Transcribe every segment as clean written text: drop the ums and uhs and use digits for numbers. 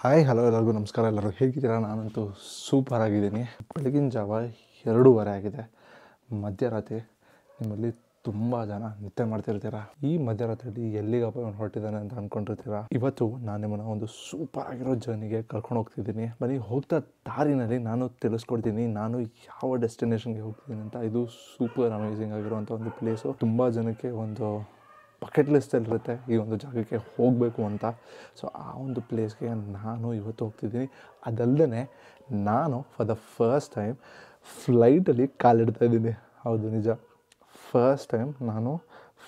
Hi hello ಎಲ್ಲರಿಗೂ ನಮಸ್ಕಾರ. ಎಲ್ಲರೂ ಹೇಗಿದ್ದೀರಾ? ನಾನಂತೂ ಸೂಪರ್ ಆಗಿದ್ದೀನಿ. ಬೆಳಗಿನ ಜಾವ 2:30 ಆಗಿದೆ. ಮಧ್ಯರಾತ್ರಿ. ನಿಮ್ಮಲ್ಲಿ ತುಂಬ ಜನ ನಿದ್ದೆ ಮಾಡ್ತಿರ್ತೀರ. ಈ ಮಧ್ಯರಾತ್ರಿಯಲ್ಲಿ ಎಲ್ಲಿಗಪ್ಪ ಇವನು ಹೊರಟಿದ್ದಾನೆ ಅಂತ ಅಂದ್ಕೊಂಡಿರ್ತೀರ. ಇವತ್ತು ನಾನು ನಿಮ್ಮನ್ನು ಒಂದು ಸೂಪರ್ ಆಗಿರೋ ಜರ್ನಿಗೆ ಕರ್ಕೊಂಡು ಹೋಗ್ತಿದ್ದೀನಿ. ಬನ್ನಿ, ಹೋಗ್ತಾ ದಾರಿನಲ್ಲಿ ನಾನು ತಿಳಿಸ್ಕೊಡ್ತೀನಿ ನಾನು ಯಾವ ಡೆಸ್ಟಿನೇಷನ್ಗೆ ಹೋಗ್ತಿದ್ದೀನಿ ಅಂತ. ಇದು ಸೂಪರ್ ಅಮೇಝಿಂಗ್ ಆಗಿರುವಂಥ ಒಂದು ಪ್ಲೇಸು. ತುಂಬ ಜನಕ್ಕೆ ಒಂದು ಬಕೆಟ್ ಲಿಸ್ಟಲ್ಲಿರುತ್ತೆ ಈ ಒಂದು ಜಾಗಕ್ಕೆ ಹೋಗಬೇಕು ಅಂತ. ಸೊ ಆ ಒಂದು ಪ್ಲೇಸ್ಗೆ ನಾನು ಇವತ್ತು ಹೋಗ್ತಿದ್ದೀನಿ. ಅದಲ್ಲದೆ ನಾನು ಫಾರ್ ದ ಫಸ್ಟ್ ಟೈಮ್ ಫ್ಲೈಟಲ್ಲಿ ಕಾಲಿಡ್ತಾ ಇದ್ದೀನಿ. ಹೌದು, ನಿಜ. ಫಸ್ಟ್ ಟೈಮ್ ನಾನು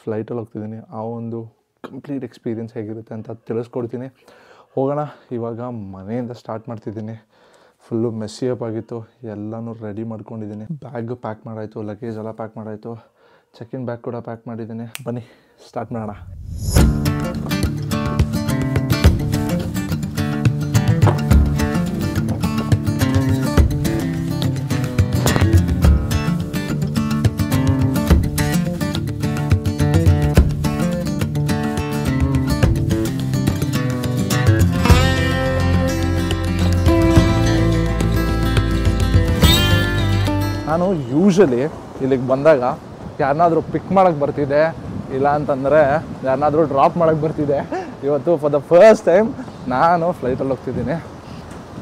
ಫ್ಲೈಟಲ್ಲಿ ಹೋಗ್ತಿದ್ದೀನಿ. ಆ ಒಂದು ಕಂಪ್ಲೀಟ್ ಎಕ್ಸ್ಪೀರಿಯೆನ್ಸ್ ಹೇಗಿರುತ್ತೆ ಅಂತ ತಿಳಿಸ್ಕೊಡ್ತೀನಿ. ಹೋಗೋಣ. ಇವಾಗ ಮನೆಯಿಂದ ಸ್ಟಾರ್ಟ್ ಮಾಡ್ತಿದ್ದೀನಿ. ಫುಲ್ಲು ಮೆಸ್ಸಿಯಪ್ ಆಗಿತ್ತು. ಎಲ್ಲನೂ ರೆಡಿ ಮಾಡ್ಕೊಂಡಿದ್ದೀನಿ. ಬ್ಯಾಗ್ ಪ್ಯಾಕ್ ಮಾಡಾಯಿತು, ಲಗೇಜ್ ಎಲ್ಲ ಪ್ಯಾಕ್ ಮಾಡಾಯಿತು, ಚೆಕ್-ಇನ್ ಬ್ಯಾಗ್ ಕೂಡ ಪ್ಯಾಕ್ ಮಾಡಿದ್ದೀನಿ. ಬನ್ನಿ ಸ್ಟಾರ್ಟ್ ಮಾಡೋಣ. ನಾನು ಯೂಶಲಿ ಇಲ್ಲಿಗೆ ಬಂದಾಗ ಯಾರನ್ನಾದರೂ ಪಿಕ್ ಮಾಡೋಕ್ಕೆ ಬರ್ತಿದ್ದೆ, ಇಲ್ಲ ಅಂತಂದರೆ ಯಾರನ್ನಾದರೂ ಡ್ರಾಪ್ ಮಾಡೋಕ್ಕೆ ಬರ್ತಿದ್ದೆ. ಇವತ್ತು ಫಾರ್ ದ ಫಸ್ಟ್ ಟೈಮ್ ನಾನು ಫ್ಲೈಟಲ್ಲಿ ಹೋಗ್ತಿದ್ದೀನಿ.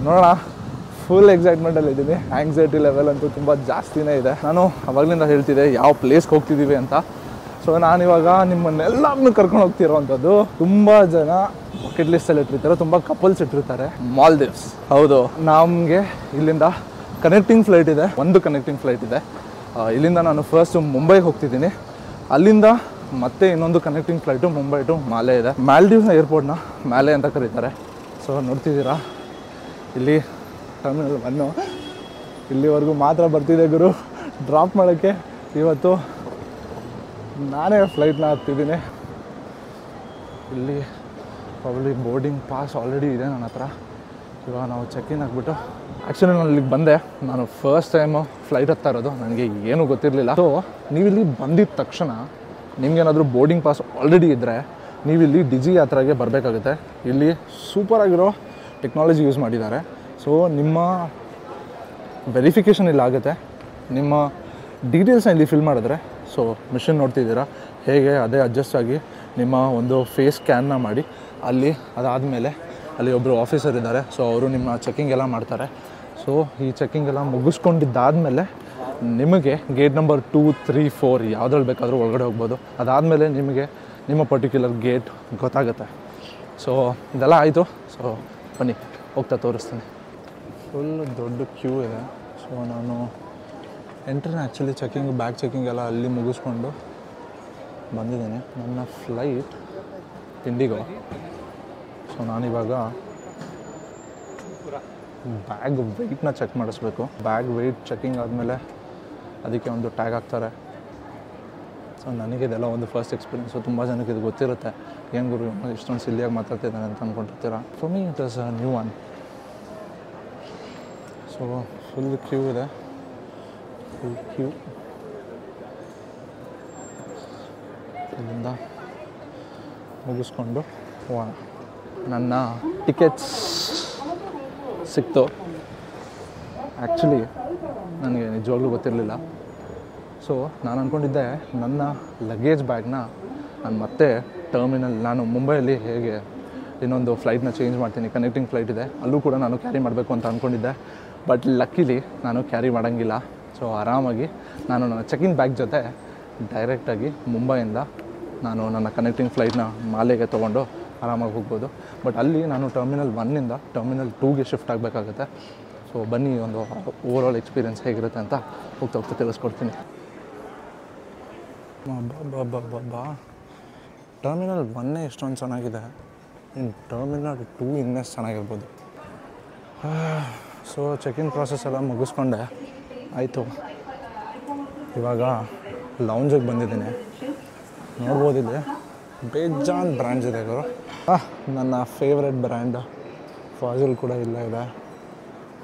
ನೋಡೋಣ, ಫುಲ್ ಎಕ್ಸೈಟ್ಮೆಂಟಲ್ಲಿದ್ದೀನಿ. ಆ್ಯಂಗ್ಸೈಟಿ ಲೆವೆಲ್ ಅಂತೂ ತುಂಬ ಜಾಸ್ತಿನೇ ಇದೆ. ನಾನು ಅವಾಗಲಿಂದ ಹೇಳ್ತಿದ್ದೆ ಯಾವ ಪ್ಲೇಸ್ಗೆ ಹೋಗ್ತಿದ್ದೀವಿ ಅಂತ. ಸೊ ನಾನಿವಾಗ ನಿಮ್ಮನ್ನೆಲ್ಲರನ್ನೂ ಕರ್ಕೊಂಡು ಹೋಗ್ತಿರೋವಂಥದ್ದು. ತುಂಬ ಜನ ಬಕೆಟ್ ಲಿಸ್ಟಲ್ಲಿ ಇಟ್ಟಿರ್ತಾರೆ, ತುಂಬ ಕಪಲ್ಸ್ ಇಟ್ಟಿರ್ತಾರೆ. ಮಾಲ್ದೀವ್ಸ್. ಹೌದು, ನಮಗೆ ಇಲ್ಲಿಂದ ಕನೆಕ್ಟಿಂಗ್ ಫ್ಲೈಟ್ ಇದೆ. ಒಂದು ಕನೆಕ್ಟಿಂಗ್ ಫ್ಲೈಟ್ ಇದೆ. ಇಲ್ಲಿಂದ ನಾನು ಫಸ್ಟ್ ಮುಂಬೈಗೆ ಹೋಗ್ತಿದ್ದೀನಿ. ಅಲ್ಲಿಂದ ಮತ್ತೆ ಇನ್ನೊಂದು ಕನೆಕ್ಟಿಂಗ್ ಫ್ಲೈಟು ಮುಂಬೈ ಟು ಮಾಲೆ ಇದೆ. ಮಾಲ್ಡೀವ್ಸ್ನ ಏರ್ಪೋರ್ಟ್ನ ಮಾಲೆ ಅಂತ ಕರೀತಾರೆ. ಸೊ ನೋಡ್ತಿದ್ದೀರಾ, ಇಲ್ಲಿ ಟರ್ಮಿನಲ್ 1 ಇಲ್ಲಿವರೆಗೂ ಮಾತ್ರ ಬರ್ತಿದೆ ಗುರು. ಡ್ರಾಪ್ ಮಾಡೋಕ್ಕೆ ಇವತ್ತು ನಾನೇ ಫ್ಲೈಟ್ನ ಹತ್ತಿದ್ದೀನಿ. ಇಲ್ಲಿ ಪಬ್ಲಿಕ್ ಬೋರ್ಡಿಂಗ್ ಪಾಸ್ ಆಲ್ರೆಡಿ ಇದೆ ನನ್ನ ಹತ್ರ. ಇವಾಗ ನಾವು ಚೆಕ್-ಇನ್ ಆಗಿಬಿಟ್ಟು, ಆ್ಯಕ್ಚುಲಿ ನಾನು ಇಲ್ಲಿಗೆ ಬಂದೆ. ನಾನು ಫಸ್ಟ್ ಟೈಮು ಫ್ಲೈಟ್ ಹತ್ತಾ ಇರೋದು. ನನಗೆ ಏನೂ ಗೊತ್ತಿರಲಿಲ್ಲ. ಸೊ ನೀವಿಲ್ಲಿ ಬಂದಿದ್ದ ತಕ್ಷಣ ನಿಮಗೇನಾದರೂ ಬೋರ್ಡಿಂಗ್ ಪಾಸ್ ಆಲ್ರೆಡಿ ಇದ್ದರೆ ನೀವಿಲ್ಲಿ ಡಿಜಿ ಯಾತ್ರಾಗೆ ಬರಬೇಕಾಗುತ್ತೆ. ಇಲ್ಲಿ ಸೂಪರಾಗಿರೋ ಟೆಕ್ನಾಲಜಿ ಯೂಸ್ ಮಾಡಿದ್ದಾರೆ. ಸೊ ನಿಮ್ಮ ವೆರಿಫಿಕೇಷನ್ ಇಲ್ಲಿ ಆಗುತ್ತೆ. ನಿಮ್ಮ ಡೀಟೇಲ್ಸ್ನ ಇಲ್ಲಿ ಫಿಲ್ ಮಾಡಿದ್ರೆ, ಸೊ ಮಿಷಿನ್ ನೋಡ್ತಿದ್ದೀರಾ ಹೇಗೆ, ಅದೇ ಅಡ್ಜಸ್ಟ್ ಆಗಿ ನಿಮ್ಮ ಒಂದು ಫೇಸ್ ಸ್ಕ್ಯಾನ್ನ ಮಾಡಿ ಅಲ್ಲಿ ಅದಾದಮೇಲೆ ಅಲ್ಲಿ ಒಬ್ಬರು ಆಫೀಸರ್ ಇದ್ದಾರೆ. ಸೊ ಅವರು ನಿಮ್ಮ ಚೆಕ್ಕಿಂಗ್ ಎಲ್ಲ ಮಾಡ್ತಾರೆ. ಸೊ ಈ ಚೆಕ್ಕಿಂಗ್ ಎಲ್ಲ ಮುಗಿಸ್ಕೊಂಡಿದ್ದಾದಮೇಲೆ ನಿಮಗೆ ಗೇಟ್ ನಂಬರ್ 2, 3, 4 ಯಾವುದ್ರಲ್ಲಿ ಬೇಕಾದರೂ ಒಳಗಡೆ ಹೋಗ್ಬೋದು. ಅದಾದಮೇಲೆ ನಿಮಗೆ ನಿಮ್ಮ ಪರ್ಟಿಕ್ಯುಲರ್ ಗೇಟ್ ಗೊತ್ತಾಗುತ್ತೆ. ಸೊ ಇದೆಲ್ಲ ಆಯಿತು. ಸೊ ಬನ್ನಿ ಹೋಗ್ತಾ ತೋರಿಸ್ತೀನಿ. ಫುಲ್ ದೊಡ್ಡ ಕ್ಯೂ ಇದೆ. ಸೊ ನಾನು ಎಂಟ್ರಿನ ಆ್ಯಕ್ಚುಲಿ ಚೆಕ್ಕಿಂಗ್, ಬ್ಯಾಗ್ ಚೆಕ್ಕಿಂಗ್ ಎಲ್ಲ ಅಲ್ಲಿ ಮುಗಿಸ್ಕೊಂಡು ಬಂದಿದ್ದೀನಿ. ನನ್ನ ಫ್ಲೈಟ್ ಇಂಡಿಗೋ. ಸೊ ನಾನಿವಾಗ ಬ್ಯಾಗ್ ವೆಯ್ಟ್ನ ಚೆಕ್ ಮಾಡಿಸ್ಬೇಕು. ಬ್ಯಾಗ್ ವೆಯ್ಟ್ ಚೆಕ್ಕಿಂಗ್ ಆದಮೇಲೆ ಅದಕ್ಕೆ ಒಂದು ಟ್ಯಾಗ್ ಹಾಕ್ತಾರೆ. ಸೊ ನನಗಿದೆಲ್ಲ ಒಂದು ಫಸ್ಟ್ ಎಕ್ಸ್ಪೀರಿಯೆನ್ಸು. ತುಂಬ ಜನಕ್ಕೆ ಇದು ಗೊತ್ತಿರುತ್ತೆ, ಏನು ಗುರು ಇಷ್ಟೊಂದು ಸಿಲ್ಲಿಯಾಗಿ ಮಾತಾಡ್ತಿದ್ದಾನೆ ಅಂತ ಅಂದ್ಕೊಂಡಿರ್ತೀರ. For me it is a new one. So full queue ಇದೆ. Full queue. ಇಲ್ಲಿಂದ ಮುಗಿಸ್ಕೊಂಡು ಹೋಗೋಣ. ನನ್ನ ಟಿಕೆಟ್ಸ್ ಸಿಕ್ತು. ಆ್ಯಕ್ಚುಲಿ ನನಗೆ ನಿಜವಾಗ್ಲೂ ಗೊತ್ತಿರಲಿಲ್ಲ. ಸೊ ನಾನು ಅಂದ್ಕೊಂಡಿದ್ದೆ ನನ್ನ ಲಗೇಜ್ ಬ್ಯಾಗ್ನ ನಾನು ಮತ್ತೆ ಟರ್ಮಿನಲ್, ನಾನು ಮುಂಬೈಯಲ್ಲಿ ಹೇಗೆ ಇನ್ನೊಂದು ಫ್ಲೈಟ್ನ ಚೇಂಜ್ ಮಾಡ್ತೀನಿ, ಕನೆಕ್ಟಿಂಗ್ ಫ್ಲೈಟ್ ಇದೆ, ಅಲ್ಲೂ ಕೂಡ ನಾನು ಕ್ಯಾರಿ ಮಾಡಬೇಕು ಅಂತ ಅಂದ್ಕೊಂಡಿದ್ದೆ. ಬಟ್ ಲಕ್ಕಿಲಿ ನಾನು ಕ್ಯಾರಿ ಮಾಡೋಂಗಿಲ್ಲ. ಸೊ ಆರಾಮಾಗಿ ನಾನು ನನ್ನ ಚೆಕ್-ಇನ್ ಬ್ಯಾಗ್ ಜೊತೆ ಡೈರೆಕ್ಟಾಗಿ ಮುಂಬೈಯಿಂದ ನಾನು ನನ್ನ ಕನೆಕ್ಟಿಂಗ್ ಫ್ಲೈಟ್ನ ಮಾಲೆಗೆ ತೊಗೊಂಡು ಆರಾಮಾಗಿ ಹೋಗ್ಬೋದು. ಬಟ್ ಅಲ್ಲಿ ನಾನು ಟರ್ಮಿನಲ್ 1ಇಂದ ಟರ್ಮಿನಲ್ 2ಗೆ ಶಿಫ್ಟ್ ಆಗಬೇಕಾಗುತ್ತೆ. ಸೊ ಬನ್ನಿ ಒಂದು ಓವರಾಲ್ ಎಕ್ಸ್ಪೀರಿಯೆನ್ಸ್ ಹೇಗಿರುತ್ತೆ ಅಂತ ಹೋಗ್ತಾ ಹೋಗ್ತಾ ತಿಳಿಸ್ಕೊಡ್ತೀನಿ. ಬಾ ಟರ್ಮಿನಲ್ 1 ಎಷ್ಟೊಂದು ಚೆನ್ನಾಗಿದೆ, ಇನ್ನು ಟರ್ಮಿನಲ್ 2 ಇನ್ನಷ್ಟು ಚೆನ್ನಾಗಿರ್ಬೋದು. ಸೊ ಚೆಕ್-ಇನ್ ಪ್ರಾಸೆಸ್ ಎಲ್ಲ ಮುಗಿಸ್ಕೊಂಡೆ ಆಯಿತು. ಇವಾಗ ಲೌಂಜಿಗೆ ಬಂದಿದ್ದೀನಿ. ನೋಡ್ಬೋದಿದೆ ಬೇಜಾನ್ ಬ್ರ್ಯಾಂಡ್ಸ್ ಇದೆ ಗುರು. ನನ್ನ ಫೇವ್ರೆಟ್ ಬ್ರ್ಯಾಂಡ್ ಫಾಜಿಲ್ ಕೂಡ ಇಲ್ಲ ಇದೆ.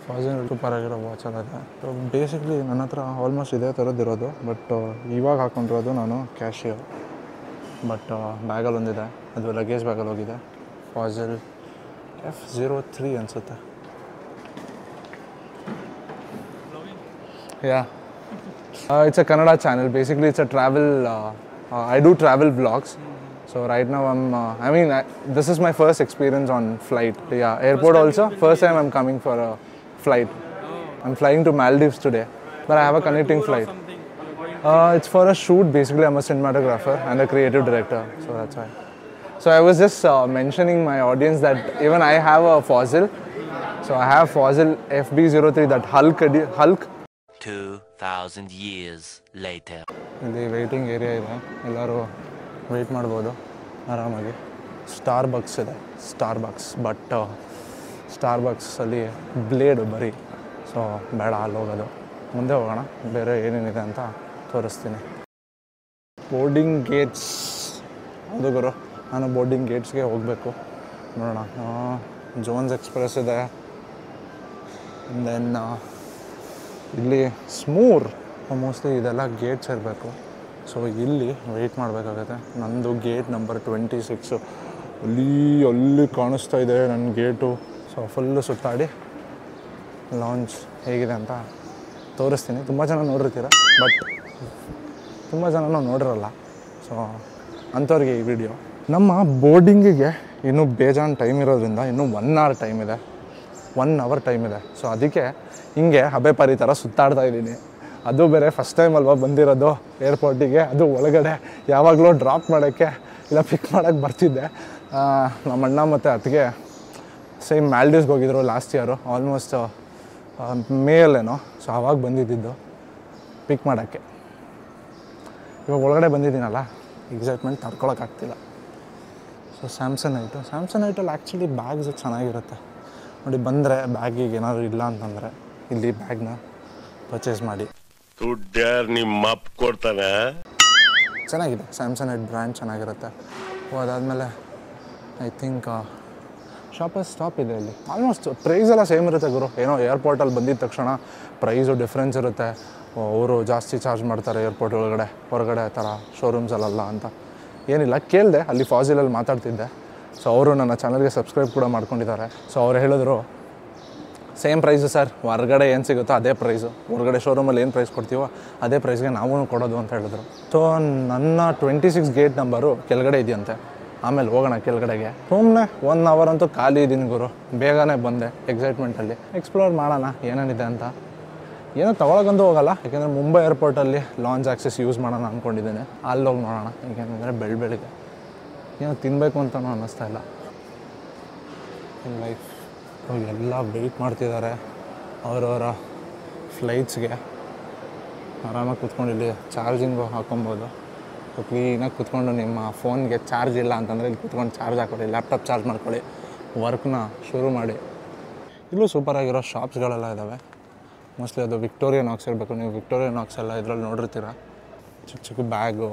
ಫಾಜಿಲ್ ಸೂಪರಾಗಿರೋ ವಾಚ್ ಎಲ್ಲ ಇದೆ. ಸೊ ಬೇಸಿಕ್ಲಿ ನನ್ನ ಹತ್ರ ಆಲ್ಮೋಸ್ಟ್ ಇದೇ ಥರದ್ದಿರೋದು. ಬಟ್ ಇವಾಗ ಹಾಕ್ಕೊಂಡಿರೋದು ನಾನು ಕ್ಯಾಶಿಯೋ. ಬಟ್ ಬ್ಯಾಗಲ್ಲಿ ಒಂದಿದೆ, ಅದು ಲಗೇಜ್ ಬ್ಯಾಗಲ್ಲಿ ಹೋಗಿದೆ. ಫಾಜಿಲ್ F03 ಅನ್ಸುತ್ತೆ. Yeah. It's a Kannada channel. Basically, it's a travel. I do travel vlogs. So right now this is my first experience on flight. Yeah, airport also. First time I'm coming for a flight. I'm flying to Maldives today, but I have a connecting flight. It's for a shoot. Basically, I'm a cinematographer and a creative director. So that's why. So I was just mentioning my audience that even I have a Fossil. So I have Fossil FB03, that Hulk. 2000 years later. ಇಲ್ಲಿ waiting area ಇದೆ, ಎಲ್ಲರೂ weight ಮಾಡ್ಬೋದು ಆರಾಮಾಗಿ. Starbucks ಇದೆ, but ಸ್ಟಾರ್ಬಕ್ಸಲ್ಲಿ blade ಬರೀ, so ಬೇಡ ಅಲ್ಲಿ ಹೋಗೋದು. ಮುಂದೆ ಹೋಗೋಣ, ಬೇರೆ ಏನೇನಿದೆ ಅಂತ ತೋರಿಸ್ತೀನಿ. ಬೋರ್ಡಿಂಗ್ ಗೇಟ್ಸ್ ಅದು ಗುರು, ನಾನು ಬೋರ್ಡಿಂಗ್ ಗೇಟ್ಸ್ಗೆ ಹೋಗಬೇಕು. ನೋಡೋಣ. ಜೋನ್ಸ್ ಎಕ್ಸ್ಪ್ರೆಸ್ ಇದೆ. ದೆನ್ ಇಲ್ಲಿ ಸ್ಮೂರ್, ಮೋಸ್ಟ್ಲಿ ಇದೆಲ್ಲ ಗೇಟ್ಸ್ ಇರಬೇಕು. ಸೊ ಇಲ್ಲಿ ವೆಯ್ಟ್ ಮಾಡಬೇಕಾಗುತ್ತೆ. ನಂದು ಗೇಟ್ ನಂಬರ್ 26. ಅಲ್ಲಿ ಕಾಣಿಸ್ತಾ ಇದೆ ನನ್ನ ಗೇಟು. ಸೊ ಫುಲ್ಲು ಸುತ್ತಾಡಿ ಲಾಂಚ್ ಹೇಗಿದೆ ಅಂತ ತೋರಿಸ್ತೀನಿ. ತುಂಬ ಜನ ನೋಡಿರ್ತೀರ, ಬಟ್ ತುಂಬ ಜನನೂ ನೋಡಿರಲ್ಲ. ಸೊ ಅಂಥವ್ರಿಗೆ ಈ ವಿಡಿಯೋ. ನಮ್ಮ ಬೋರ್ಡಿಂಗಿಗೆ ಇನ್ನೂ ಬೇಜಾನ್ ಟೈಮ್ ಇರೋದ್ರಿಂದ ಇನ್ನೂ 1 hour ಟೈಮ್ ಇದೆ. 1 hour ಟೈಮ್ ಇದೆ. ಸೊ ಅದಕ್ಕೆ ಹಿಂಗೆ ಹಬೆ ಪರಿ ಥರ ಸುತ್ತಾಡ್ತಾ ಇದ್ದೀನಿ. ಅದು ಬೇರೆ ಫಸ್ಟ್ ಟೈಮ್ ಅಲ್ವಾ ಬಂದಿರೋದು ಏರ್ಪೋರ್ಟಿಗೆ. ಅದು ಒಳಗಡೆ ಯಾವಾಗಲೂ ಡ್ರಾಪ್ ಮಾಡೋಕ್ಕೆ ಇಲ್ಲ ಪಿಕ್ ಮಾಡೋಕ್ಕೆ ಬರ್ತಿದ್ದೆ. ನಮ್ಮ ಅಣ್ಣ ಮತ್ತು ಅತ್ತಿಗೆ ಸೇಮ್ ಮ್ಯಾಲ್ಡೀವ್ಸ್ಗೆ ಹೋಗಿದ್ರು ಲಾಸ್ಟ್ ಇಯರು, ಆಲ್ಮೋಸ್ಟ್ ಮೇಯಲ್ಲೇನೋ. ಸೊ ಆವಾಗ ಬಂದಿದ್ದು ಪಿಕ್ ಮಾಡೋಕ್ಕೆ. ಇವಾಗ ಒಳಗಡೆ ಬಂದಿದ್ದೀನಲ್ಲ, ಎಕ್ಸೈಟ್ಮೆಂಟ್ ತಡ್ಕೊಳಕ್ಕಾಗ್ತಿಲ್ಲ. ಸೊ ಸ್ಯಾಮ್ಸನೈಟಲ್ಲಿ ಆ್ಯಕ್ಚುಲಿ ಬ್ಯಾಗ್ಸ್ ಚೆನ್ನಾಗಿರುತ್ತೆ ನೋಡಿ. ಬಂದರೆ ಬ್ಯಾಗಿಗೆ ಏನಾದರೂ ಇಲ್ಲ ಅಂತಂದರೆ ಇಲ್ಲಿ ಬ್ಯಾಗ್ನ ಪರ್ಚೇಸ್ ಮಾಡಿ. ನಿಮ್ಮ ಅಪ್ಪ ಕೊಡ್ತಾನೆ. ಚೆನ್ನಾಗಿದೆ, ಸ್ಯಾಮ್ಸನೈಟ್ ಬ್ರ್ಯಾಂಡ್ ಚೆನ್ನಾಗಿರುತ್ತೆ. ಅದಾದಮೇಲೆ ಐ ಥಿಂಕ್ ಶಾಪರ್ಸ್ ಸ್ಟಾಪ್ ಇದೆ ಇಲ್ಲಿ. ಆಲ್ಮೋಸ್ಟ್ ಪ್ರೈಸ್ ಎಲ್ಲ ಸೇಮ್ ಇರುತ್ತೆ ಗುರು. ಏನೋ ಏರ್ಪೋರ್ಟಲ್ಲಿ ಬಂದಿದ್ದ ತಕ್ಷಣ ಪ್ರೈಸು ಡಿಫ್ರೆನ್ಸ್ ಇರುತ್ತೆ. ಅವರು ಜಾಸ್ತಿ ಚಾರ್ಜ್ ಮಾಡ್ತಾರೆ ಏರ್ಪೋರ್ಟ್ ಒಳಗಡೆ, ಹೊರಗಡೆ ಆ ಥರ ಶೋರೂಮ್ಸಲ್ಲ ಅಂತ ಏನಿಲ್ಲ. ಕೇಳಿದೆ, ಅಲ್ಲಿ ಫಾಸಿಲಲ್ಲಿ ಮಾತಾಡ್ತಿದ್ದೆ. ಸೊ ಅವರು ನನ್ನ ಚಾನಲ್ಗೆ ಸಬ್ಸ್ಕ್ರೈಬ್ ಕೂಡ ಮಾಡ್ಕೊಂಡಿದ್ದಾರೆ. ಸೊ ಅವ್ರು ಹೇಳಿದ್ರು ಸೇಮ್ ಪ್ರೈಸು ಸರ್, ಹೊರಗಡೆ ಏನು ಸಿಗುತ್ತೋ ಅದೇ ಪ್ರೈಸು, ಹೊರಗಡೆ ಶೋರೂಮಲ್ಲಿ ಏನು ಪ್ರೈಸ್ ಕೊಡ್ತೀವೋ ಅದೇ ಪ್ರೈಸ್ಗೆ ನಾವು ಕೊಡೋದು ಅಂತ ಹೇಳಿದ್ರು. ಸೊ ನನ್ನ 26 ಗೇಟ್ ನಂಬರು ಕೆಳಗಡೆ ಇದೆಯಂತೆ. ಆಮೇಲೆ ಹೋಗೋಣ ಕೆಳಗಡೆಗೆ. ಸುಮ್ಮನೆ 1 hour ಅಂತೂ ಖಾಲಿ ಇದ್ದೀನಿ ಗುರು. ಬೇಗನೆ ಬಂದೆ ಎಕ್ಸೈಟ್ಮೆಂಟಲ್ಲಿ. ಎಕ್ಸ್ಪ್ಲೋರ್ ಮಾಡೋಣ ಏನೇನಿದೆ ಅಂತ. ಏನೋ ತೊಗೊಳಕ್ಕಂತೂ ಹೋಗಲ್ಲ, ಯಾಕೆಂದರೆ ಮುಂಬೈ ಏರ್ಪೋರ್ಟಲ್ಲಿ ಲಾಂಚ್ ಆಕ್ಸೆಸ್ ಯೂಸ್ ಮಾಡೋಣ ಅಂದ್ಕೊಂಡಿದ್ದೀನಿ. ಅಲ್ಲೋಗಿ ನೋಡೋಣ. ಏಕೆಂದರೆ ಬೆಳಗ್ಗೆ ಏನೋ ತಿನ್ನಬೇಕು ಅಂತಲೂ ಅನ್ನಿಸ್ತಾ ಇಲ್ಲ. ಇನ್ ಲೈಫ್ ಎಲ್ಲ ವೆಯ್ಟ್ ಮಾಡ್ತಿದ್ದಾರೆ ಅವರವರ ಫ್ಲೈಟ್ಸ್ಗೆ. ಆರಾಮಾಗಿ ಕೂತ್ಕೊಂಡು ಇಲ್ಲಿ ಚಾರ್ಜಿಂಗು ಹಾಕೊಬೋದು. ಕ್ಲೀನಾಗಿ ಕೂತ್ಕೊಂಡು ನಿಮ್ಮ ಫೋನ್ಗೆ ಚಾರ್ಜ್ ಇಲ್ಲ ಅಂತಂದರೆ ಇಲ್ಲಿ ಕೂತ್ಕೊಂಡು ಚಾರ್ಜ್ ಹಾಕೊಳ್ಳಿ, ಲ್ಯಾಪ್ಟಾಪ್ ಚಾರ್ಜ್ ಮಾಡ್ಕೊಳ್ಳಿ, ವರ್ಕ್ನ ಶುರು ಮಾಡಿ. ಇಲ್ಲೂ ಸೂಪರಾಗಿರೋ ಶಾಪ್ಸ್ಗಳೆಲ್ಲ ಇದ್ದಾವೆ. ಮೋಸ್ಟ್ಲಿ ಅದು ವಿಕ್ಟೋರಿಯಾ ನಾಕ್ಸ್ ಇರಬೇಕು. ನೀವು ವಿಕ್ಟೋರಿಯಾ ನಾಕ್ಸ್ ಎಲ್ಲ ಇದರಲ್ಲಿ ನೋಡಿರ್ತೀರ. ಚಿಕ್ಕ ಚಿಕ್ಕ ಬ್ಯಾಗು,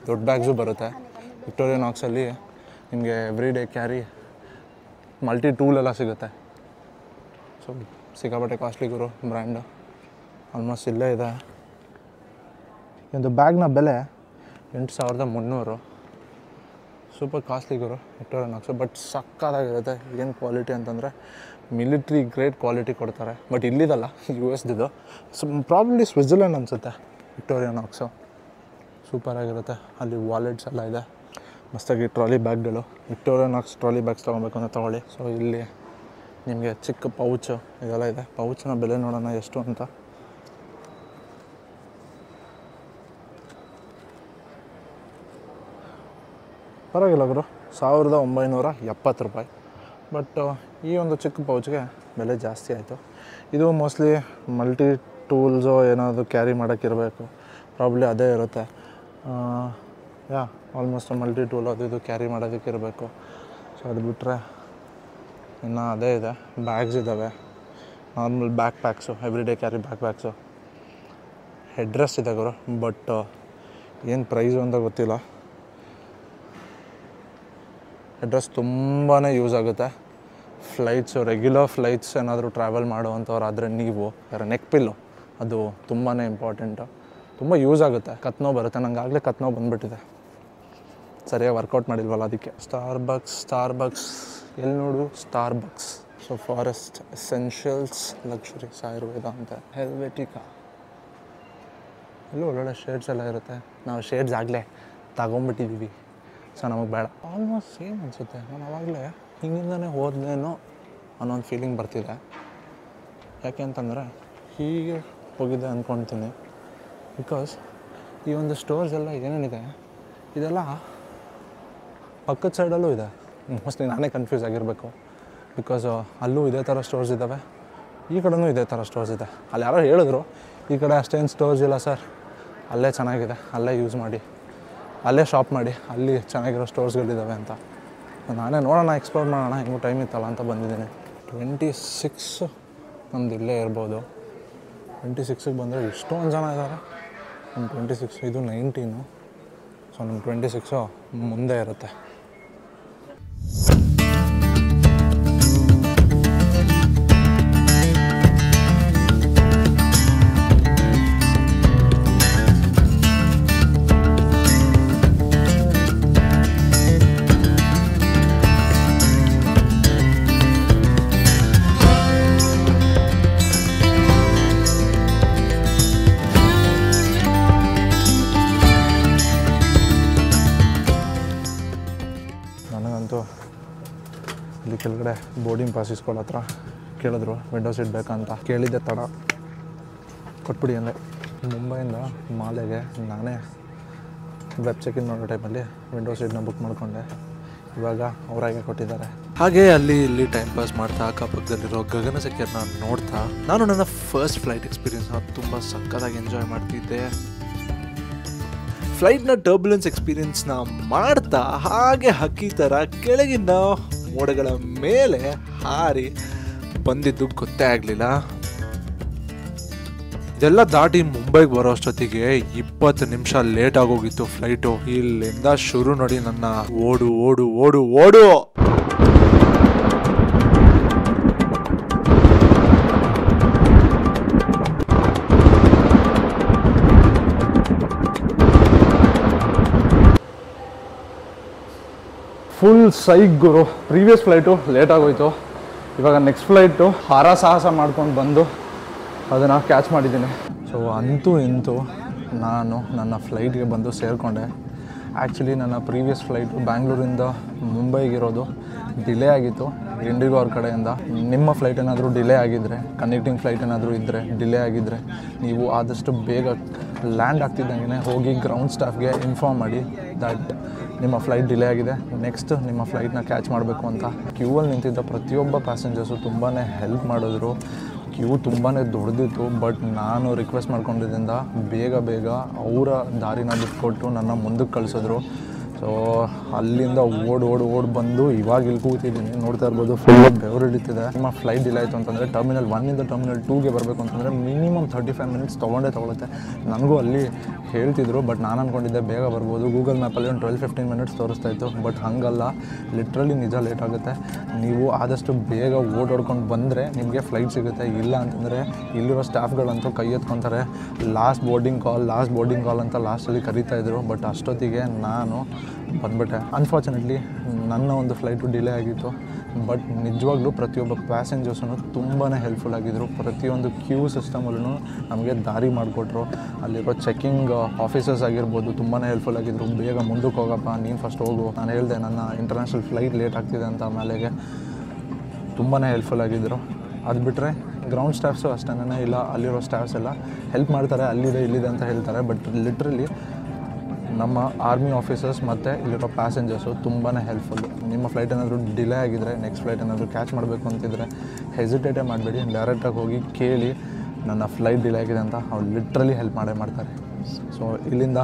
ದೊಡ್ಡ ಬ್ಯಾಗ್ಸು ಬರುತ್ತೆ ವಿಕ್ಟೋರಿಯಾ ನಾಕ್ಸಲ್ಲಿ. ನಿಮಗೆ every day carry multi tool ಎಲ್ಲ ಸಿಗುತ್ತೆ. ಸೊ ಸಿಕ್ಕಾಪಟ್ಟೆ ಕಾಸ್ಟ್ಲಿ ಗುರು ಬ್ರ್ಯಾಂಡು. ಆಲ್ಮೋಸ್ಟ್ ಇಲ್ಲೇ ಇದೆ. ಒಂದು ಬ್ಯಾಗ್ನ ಬೆಲೆ 8300. ಸೂಪರ್ ಕಾಸ್ಟ್ಲಿ ಗುರು ವಿಕ್ಟೋರಿಯಾ ನಾಕ್ಸು, ಬಟ್ ಸಕ್ಕತ್ತಾಗಿರುತ್ತೆ. ಏನು ಕ್ವಾಲಿಟಿ ಅಂತಂದರೆ ಮಿಲಿಟ್ರಿ ಗ್ರೇಡ್ ಕ್ವಾಲಿಟಿ ಕೊಡ್ತಾರೆ. ಬಟ್ ಇಲ್ಲಿದಲ್ಲ, US ಪ್ರಾಬ್ಲಿ ಸ್ವಿಟ್ಜರ್ಲೆಂಡ್ ಅನಿಸುತ್ತೆ ವಿಕ್ಟೋರಿಯಾ ನಾಕ್ಸು. ಸೂಪರಾಗಿರುತ್ತೆ. ಅಲ್ಲಿ ವಾಲೆಟ್ಸ್ ಎಲ್ಲ ಇದೆ, ಮಸ್ತಾಗಿ ಟ್ರಾಲಿ ಬ್ಯಾಗ್ಗಳು. ವಿಕ್ಟೋರಿಯಾ ನಾಕ್ಸ್ ಟ್ರಾಲಿ ಬ್ಯಾಗ್ಸ್ ತೊಗೊಬೇಕು ಅಂತ ತೊಗೊಳ್ಳಿ. ಸೊ ಇಲ್ಲಿ ನಿಮಗೆ ಚಿಕ್ಕ ಪೌಚು ಇದೆಲ್ಲ ಇದೆ. ಪೌಚ್ನ ಬೆಲೆ ನೋಡೋಣ ಎಷ್ಟು ಅಂತ. ಪರವಾಗಿಲ್ಲ ಗುರು, 1970 ರೂಪಾಯಿ. ಬಟ್ ಈ ಒಂದು ಚಿಕ್ಕ ಪೌಚ್ಗೆ ಬೆಲೆ ಜಾಸ್ತಿ ಆಯಿತು. ಇದು ಮೋಸ್ಟ್ಲಿ ಮಲ್ಟಿ ಟೂಲ್ಸು ಏನಾದರೂ ಕ್ಯಾರಿ ಮಾಡೋಕ್ಕಿರಬೇಕು, ಪ್ರಾಬ್ಲಿ ಅದೇ ಇರುತ್ತೆ. ಆಲ್ಮೋಸ್ಟ್ ಮಲ್ಟಿ ಟೂಲ್ ಅದು ಇದು ಕ್ಯಾರಿ ಮಾಡೋದಕ್ಕಿರಬೇಕು. ಸೊ ಅದು ಬಿಟ್ಟರೆ ಇನ್ನು ಅದೇ ಇದೆ. ಬ್ಯಾಗ್ಸ್ ಇದ್ದಾವೆ, normal back packs, every day carry back packs. Headrest ಇದೆ ಗುರು, ಬಟ್ ಏನು ಪ್ರೈಸು ಅಂತ ಗೊತ್ತಿಲ್ಲ. ಹೆಡ್ರೆಸ್ ತುಂಬಾ ಯೂಸ್ ಆಗುತ್ತೆ. ಫ್ಲೈಟ್ಸು, ರೆಗ್ಯುಲರ್ ಫ್ಲೈಟ್ಸ್ ಏನಾದರೂ ಟ್ರಾವೆಲ್ ಮಾಡೋವಂಥವ್ರಾದರೆ ನೀವು ನೆಕ್ ಪಿಲ್ಲು ಅದು ತುಂಬಾ ಇಂಪಾರ್ಟೆಂಟು. ತುಂಬ ಯೂಸ್ ಆಗುತ್ತೆ. ಕತ್ನೋ ಬರುತ್ತೆ. ನನಗಾಗಲೇ ಕತ್ನೋ ಬಂದುಬಿಟ್ಟಿದೆ, ಸರಿಯಾಗಿ ವರ್ಕೌಟ್ ಮಾಡಿಲ್ವಲ್ಲ ಅದಕ್ಕೆ. ಸ್ಟಾರ್ಬಕ್ಸ್ ಎಲ್ಲಿ ನೋಡು Starbucks. So forest essentials luxuries Ayurveda ಅಂತ ಹೆಲ್ವೆಟಿಕಾ. ಎಲ್ಲೂ ಒಳ್ಳೊಳ್ಳೆ ಶೇಡ್ಸ್ ಎಲ್ಲ ಇರುತ್ತೆ. ನಾವು ಶೇಡ್ಸ್ ಆಗಲೇ ತಗೊಂಬಿಟ್ಟಿದ್ದೀವಿ, ಸೊ ನಮಗೆ ಬೇಡ. ಆಲ್ಮೋಸ್ಟ್ ಸೇಮ್ ಅನಿಸುತ್ತೆ. ನಾನು ಆವಾಗಲೇ ಹಿಂಗಿಂದನೇ ಹೋದ್ನೇನೋ ಅನ್ನೋ ಒಂದು ಫೀಲಿಂಗ್ ಬರ್ತಿದೆ. ಯಾಕೆ ಅಂತಂದರೆ ಹೀಗೆ ಹೋಗಿದ್ದೆ ಅಂದ್ಕೊಳ್ತೀನಿ. ಬಿಕಾಸ್ ಈ ಒಂದು ಸ್ಟೋರ್ಸ್ ಎಲ್ಲ ಏನೇನಿದೆ ಇದೆಲ್ಲ ಪಕ್ಕದ ಸೈಡಲ್ಲೂ ಇದೆ. ಮೋಸ್ಟ್ಲಿ ನಾನೇ ಕನ್ಫ್ಯೂಸ್ ಆಗಿರಬೇಕು. ಬಿಕಾಸ್ ಅಲ್ಲೂ ಇದೇ ಥರ ಸ್ಟೋರ್ಸ್ ಇದ್ದಾವೆ, ಈ ಕಡೆನೂ ಇದೇ ಥರ ಸ್ಟೋರ್ಸ್ ಇದೆ. ಅಲ್ಲಿ ಯಾರೋ ಹೇಳಿದ್ರು ಈ ಕಡೆ ಅಷ್ಟೇನು ಸ್ಟೋರ್ಸ್ ಇಲ್ಲ ಸರ್, ಅಲ್ಲೇ ಚೆನ್ನಾಗಿದೆ, ಅಲ್ಲೇ ಯೂಸ್ ಮಾಡಿ, ಅಲ್ಲೇ ಶಾಪ್ ಮಾಡಿ, ಅಲ್ಲಿ ಚೆನ್ನಾಗಿರೋ ಸ್ಟೋರ್ಸ್ಗಳಿದ್ದಾವೆ ಅಂತ. ನಾನೇ ನೋಡೋಣ, ಎಕ್ಸ್ಪ್ಲೋರ್ ಮಾಡೋಣ, ಹೆಂಗೂ ಟೈಮ್ ಇತ್ತಲ್ಲ ಅಂತ ಬಂದಿದ್ದೀನಿ. 26 ನಮ್ದು ಇಲ್ಲೇ ಇರ್ಬೋದು. 26ಗೆ ಬಂದರೆ ಇಷ್ಟೊಂದು ಜನ ಇದ್ದಾರೆ. ನಮ್ಮ 26 ಇದು 19, ಸೊ ನಮ್ಮ 26 ಮುಂದೆ ಇರುತ್ತೆ. ಇಲ್ಲಿ ಕೆಳಗಡೆ ಬೋರ್ಡಿಂಗ್ ಪಾಸ್ ಇಸ್ಕೊಳ್ಳೋ ಹತ್ರ ಕೇಳಿದ್ರು ವಿಂಡೋ ಸೀಟ್ ಬೇಕಂತ. ಕೇಳಿದ್ದೆ ತಡ, ಕೊಟ್ಬಿಡಿ ಅಂದರೆ. ಮುಂಬೈಯಿಂದ ಮಾಲೆಗೆ ನಾನೇ ವೆಬ್ ಚೆಕ್-ಇನ್ ಮಾಡೋ ಟೈಮಲ್ಲಿ ವಿಂಡೋ ಸೀಟ್ನ ಬುಕ್ ಮಾಡಿಕೊಂಡೆ. ಇವಾಗ ಅವರಾಗೆ ಕೊಟ್ಟಿದ್ದಾರೆ. ಹಾಗೆ ಅಲ್ಲಿ ಇಲ್ಲಿ ಟೈಮ್ ಪಾಸ್ ಮಾಡ್ತಾ ಅಕ್ಕಪಕ್ಕದಲ್ಲಿರೋ ಗಗನಚಕ್ಕೆಯನ್ನ ನೋಡ್ತಾ ನಾನು ನನ್ನ ಫಸ್ಟ್ ಫ್ಲೈಟ್ ಎಕ್ಸ್ಪೀರಿಯನ್ಸ್ನ ತುಂಬ ಸಕ್ಕತ್ತಾಗಿ ಎಂಜಾಯ್ ಮಾಡ್ತಿದ್ದೆ. ಫ್ಲೈಟ್ನ ಟರ್ಬುಲೆನ್ಸ್ ಎಕ್ಸ್ಪೀರಿಯನ್ಸ್ನ ಮಾಡ್ತಾ ಹಾಗೆ ಹಕ್ಕಿ ಥರ ಕೆಳಗಿನ ಮೋಡಗಳ ಮೇಲೆ ಹಾರಿ ಬಂದಿದ್ದು ಗೊತ್ತೇ ಆಗಲಿಲ್ಲ. ಇದೆಲ್ಲ ದಾಟಿ ಮುಂಬೈಗೆ ಬರೋ ಅಷ್ಟೊತ್ತಿಗೆ 20 ನಿಮಿಷ ಲೇಟ್ ಆಗೋಗಿತ್ತು ಫ್ಲೈಟು. ಇಲ್ಲಿಂದ ಶುರು ನೋಡಿ ನನ್ನ ಓಡು ಓಡು ಓಡು ಓಡು. ಫುಲ್ ಸೈಕ್ ಗುರು. ಪ್ರೀವಿಯಸ್ ಫ್ಲೈಟು ಲೇಟ್ ಆಗೋಯ್ತು. ಇವಾಗ ನೆಕ್ಸ್ಟ್ ಫ್ಲೈಟು ಸಾಹಸ ಮಾಡ್ಕೊಂಡು ಬಂದು ಅದನ್ನು ಕ್ಯಾಚ್ ಮಾಡಿದ್ದೀನಿ. ಸೊ ಅಂತೂ ಇಂತೂ ನಾನು ನನ್ನ ಫ್ಲೈಟ್ಗೆ ಬಂದು ಸೇರಿಕೊಂಡೆ. ಆ್ಯಕ್ಚುಲಿ ನನ್ನ ಪ್ರೀವಿಯಸ್ ಫ್ಲೈಟು ಬ್ಯಾಂಗ್ಳೂರಿಂದ ಮುಂಬೈಗಿರೋದು ಡಿಲೇ ಆಗಿತ್ತು ಇಂಡಿಗೋ ಅವ್ರ ಕಡೆಯಿಂದ. ನಿಮ್ಮ ಫ್ಲೈಟ್ ಏನಾದರೂ ಡಿಲೇ ಆಗಿದ್ದರೆ, ಕನೆಕ್ಟಿಂಗ್ ಫ್ಲೈಟ್ ಏನಾದರೂ ಇದ್ದರೆ ಡಿಲೇ ಆಗಿದ್ದರೆ, ನೀವು ಆದಷ್ಟು ಬೇಗ ಲ್ಯಾಂಡ್ ಆಗ್ತಿದ್ದಂಗೆ ಹೋಗಿ ಗ್ರೌಂಡ್ ಸ್ಟಾಫ್ಗೆ ಇನ್ಫಾರ್ಮ್ ಮಾಡಿ ದಟ್ ನಿಮ್ಮ ಫ್ಲೈಟ್ ಡಿಲೇ ಆಗಿದೆ, ನೆಕ್ಸ್ಟ್ ನಿಮ್ಮ ಫ್ಲೈಟ್ನ ಕ್ಯಾಚ್ ಮಾಡಬೇಕು ಅಂತ. ಕ್ಯೂವಲ್ಲಿ ನಿಂತಿದ್ದ ಪ್ರತಿಯೊಬ್ಬ ಪ್ಯಾಸೆಂಜರ್ಸು ತುಂಬಾ ಹೆಲ್ಪ್ ಮಾಡಿದ್ರು. ಕ್ಯೂ ತುಂಬಾ ದೊಡ್ಡದಿತ್ತು, ಬಟ್ ನಾನು ರಿಕ್ವೆಸ್ಟ್ ಮಾಡ್ಕೊಂಡಿದ್ದರಿಂದ ಬೇಗ ಅವರ ದಾರಿನ ಬಿಟ್ಕೊಟ್ಟು ನನ್ನ ಮುಂದಕ್ಕೆ ಕಳಿಸಿದ್ರು. ಸೊ ಅಲ್ಲಿಂದ ಓಡ್ ಬಂದು ಇವಾಗ ಇಲ್ಲಿ ಕೂತಿದ್ದೀನಿ. ನೋಡ್ತಾ ಇರ್ಬೋದು ಫುಲ್ ಬೆವರು ಹಿಡಿತಿದೆ. ನಿಮ್ಮ ಫ್ಲೈಟ್ ಡಿಲೇ ಆಯಿತು ಅಂತಂದರೆ ಟರ್ಮಿನಲ್ 1ಇಂದ ಟರ್ಮಿನಲ್ 2ಗೆ ಬರಬೇಕು ಅಂತಂದರೆ ಮಿನಿಮಮ್ 35 ಮಿನಿಟ್ಸ್ ತೊಗೊಳುತ್ತೆ. ನನಗೂ ಅಲ್ಲಿ ಹೇಳ್ತಿದ್ರು, ಬಟ್ ನಾನು ಅಂದ್ಕೊಂಡಿದ್ದೆ ಬೇಗ ಬರ್ಬೋದು. ಗೂಗಲ್ ಮ್ಯಾಪಲ್ಲಿ ಒಂದು 12-15 ಮಿನಿಟ್ಸ್ ತೋರಿಸ್ತಾ ಇತ್ತು, ಬಟ್ ಹಾಗಲ್ಲ, ಲಿಟ್ರಲಿ ನಿಜ ಲೇಟ್ ಆಗುತ್ತೆ. ನೀವು ಆದಷ್ಟು ಬೇಗ ಓಡಾಡ್ಕೊಂಡು ಬಂದರೆ ನಿಮಗೆ ಫ್ಲೈಟ್ ಸಿಗುತ್ತೆ. ಇಲ್ಲ ಅಂತಂದರೆ ಇಲ್ಲಿರೋ ಸ್ಟಾಫ್ಗಳಂತೂ ಕೈ ಎತ್ಕೊತಾರೆ. ಲಾಸ್ಟ್ ಬೋರ್ಡಿಂಗ್ ಕಾಲ್ ಅಂತ ಲಾಸ್ಟಲ್ಲಿ ಕರೀತಾಯಿದ್ರು. ಬಟ್ ಅಷ್ಟೊತ್ತಿಗೆ ನಾನು ಬಂದ್ಬಿಟ್ಟೆ. ಅನ್ಫಾರ್ಚುನೇಟ್ಲಿ ನನ್ನ ಒಂದು ಫ್ಲೈಟು ಡಿಲೇ ಆಗಿತ್ತು. ಬಟ್ ನಿಜವಾಗ್ಲೂ ಪ್ರತಿಯೊಬ್ಬ ಪ್ಯಾಸೆಂಜರ್ಸೂ ತುಂಬಾ ಹೆಲ್ಪ್ಫುಲ್ ಆಗಿದ್ದರು. ಪ್ರತಿಯೊಂದು ಕ್ಯೂ ಸಿಸ್ಟಮಲ್ಲೂ ನಮಗೆ ದಾರಿ ಮಾಡಿಕೊಟ್ರು. ಅಲ್ಲಿರೋ ಚೆಕ್ಕಿಂಗ್ ಆಫೀಸರ್ಸ್ ಆಗಿರ್ಬೋದು ತುಂಬಾ ಹೆಲ್ಪ್ಫುಲ್ ಆಗಿದ್ದರು. ಬೇಗ ಮುಂದಕ್ಕೆ ಹೋಗಪ್ಪ, ನೀನು ಫಸ್ಟ್ ಹೋಗು. ನಾನು ಹೇಳಿದೆ ನನ್ನ ಇಂಟರ್ನ್ಯಾಷನಲ್ ಫ್ಲೈಟ್ ಲೇಟ್ ಆಗ್ತಿದೆ ಅಂತ. ಆಮೇಲೆಗೆ ತುಂಬಾ ಹೆಲ್ಪ್ಫುಲ್ ಆಗಿದ್ದರು. ಅದು ಬಿಟ್ಟರೆ ಗ್ರೌಂಡ್ ಸ್ಟಾಫ್ಸು ಅಷ್ಟೇನೇ ಇಲ್ಲ, ಅಲ್ಲಿರೋ ಸ್ಟಾಫ್ಸ್ ಎಲ್ಲ ಹೆಲ್ಪ್ ಮಾಡ್ತಾರೆ, ಇಲ್ಲಿದೆ ಅಂತ ಹೇಳ್ತಾರೆ. ಬಟ್ ಲಿಟ್ರಲಿ ನಮ್ಮ ಆರ್ಮಿ ಆಫೀಸರ್ಸ್ ಮತ್ತು ಇಲ್ಲಿರೋ ಪ್ಯಾಸೆಂಜರ್ಸು ತುಂಬಾ ಹೆಲ್ಪ್ಫುಲ್ಲು. ನಿಮ್ಮ ಫ್ಲೈಟ್ ಏನಾದರೂ ಡಿಲೇ ಆಗಿದ್ದರೆ, ನೆಕ್ಸ್ಟ್ ಫ್ಲೈಟ್ ಏನಾದರೂ ಕ್ಯಾಚ್ ಮಾಡಬೇಕು ಅಂತಿದ್ರೆ ಹೆಸಿಟೇಟೇ ಮಾಡಬೇಡಿ, ಡೈರೆಕ್ಟಾಗಿ ಹೋಗಿ ಕೇಳಿ ನನ್ನ ಫ್ಲೈಟ್ ಡಿಲೇ ಆಗಿದೆ ಅಂತ. ಅವ್ರು ಲಿಟ್ರಲಿ ಹೆಲ್ಪ್ ಮಾಡ್ತಾರೆ. ಸೊ ಇಲ್ಲಿಂದ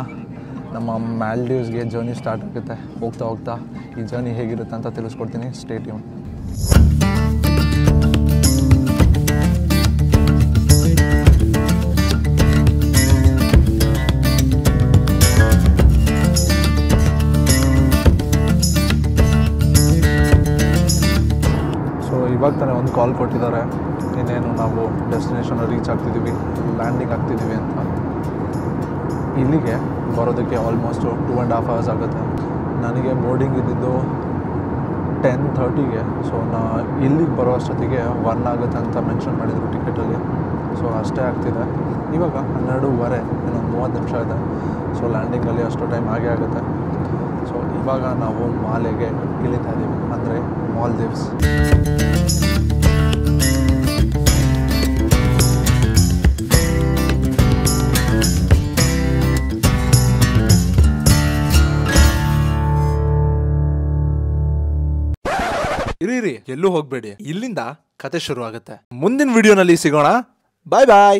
ನಮ್ಮ ಮಾಲ್ಡೀವ್ಸ್ಗೆ ಜರ್ನಿ ಸ್ಟಾರ್ಟ್ ಆಗುತ್ತೆ. ಹೋಗ್ತಾ ಈ ಜರ್ನಿ ಹೇಗಿರುತ್ತೆ ಅಂತ ತಿಳಿಸ್ಕೊಡ್ತೀನಿ. Stay tune. ಇವಾಗ ತಾನೇ ಒಂದು ಕಾಲ್ ಕೊಟ್ಟಿದ್ದಾರೆ, ಇನ್ನೇನು ನಾವು ಡೆಸ್ಟಿನೇಷನ್ ರೀಚ್ ಆಗ್ತಿದ್ದೀವಿ, ಲ್ಯಾಂಡಿಂಗ್ ಆಗ್ತಿದ್ದೀವಿ ಅಂತ. ಇಲ್ಲಿಗೆ ಬರೋದಕ್ಕೆ ಆಲ್ಮೋಸ್ಟು 2.5 hours ಆಗುತ್ತೆ. ನನಗೆ ಬೋರ್ಡಿಂಗ್ ಇದ್ದಿದ್ದು 10:30ಗೆ. ಸೊ ಇಲ್ಲಿಗೆ ಬರೋ ಅಷ್ಟೊತ್ತಿಗೆ 1 ಆಗುತ್ತೆ ಅಂತ ಮೆನ್ಷನ್ ಮಾಡಿದರು ಟಿಕೆಟಲ್ಲಿ. ಸೊ ಅಷ್ಟೇ ಆಗ್ತಿದೆ. ಇವಾಗ 12:15, ಇನ್ನೊಂದು 30 ನಿಮಿಷ ಇದೆ. ಸೊ ಲ್ಯಾಂಡಿಂಗಲ್ಲಿ ಅಷ್ಟು ಟೈಮ್ ಆಗೇ ಆಗುತ್ತೆ. ಸೊ ಇವಾಗ ನಾವು ಮಾಲೆಗೆ ಇಳಿತಾ ಇದ್ದೀವಿ, ಅಂದರೆ ಮಾಲ್ದೀವ್ಸ್. ಇರಿ ಎಲ್ಲೂ ಹೋಗಬೇಡಿ, ಇಲ್ಲಿಂದ ಕತೆ ಶುರು ಆಗುತ್ತೆ. ಮುಂದಿನ ವಿಡಿಯೋನಲ್ಲಿ ಸಿಗೋಣ. ಬಾಯ್ ಬಾಯ್.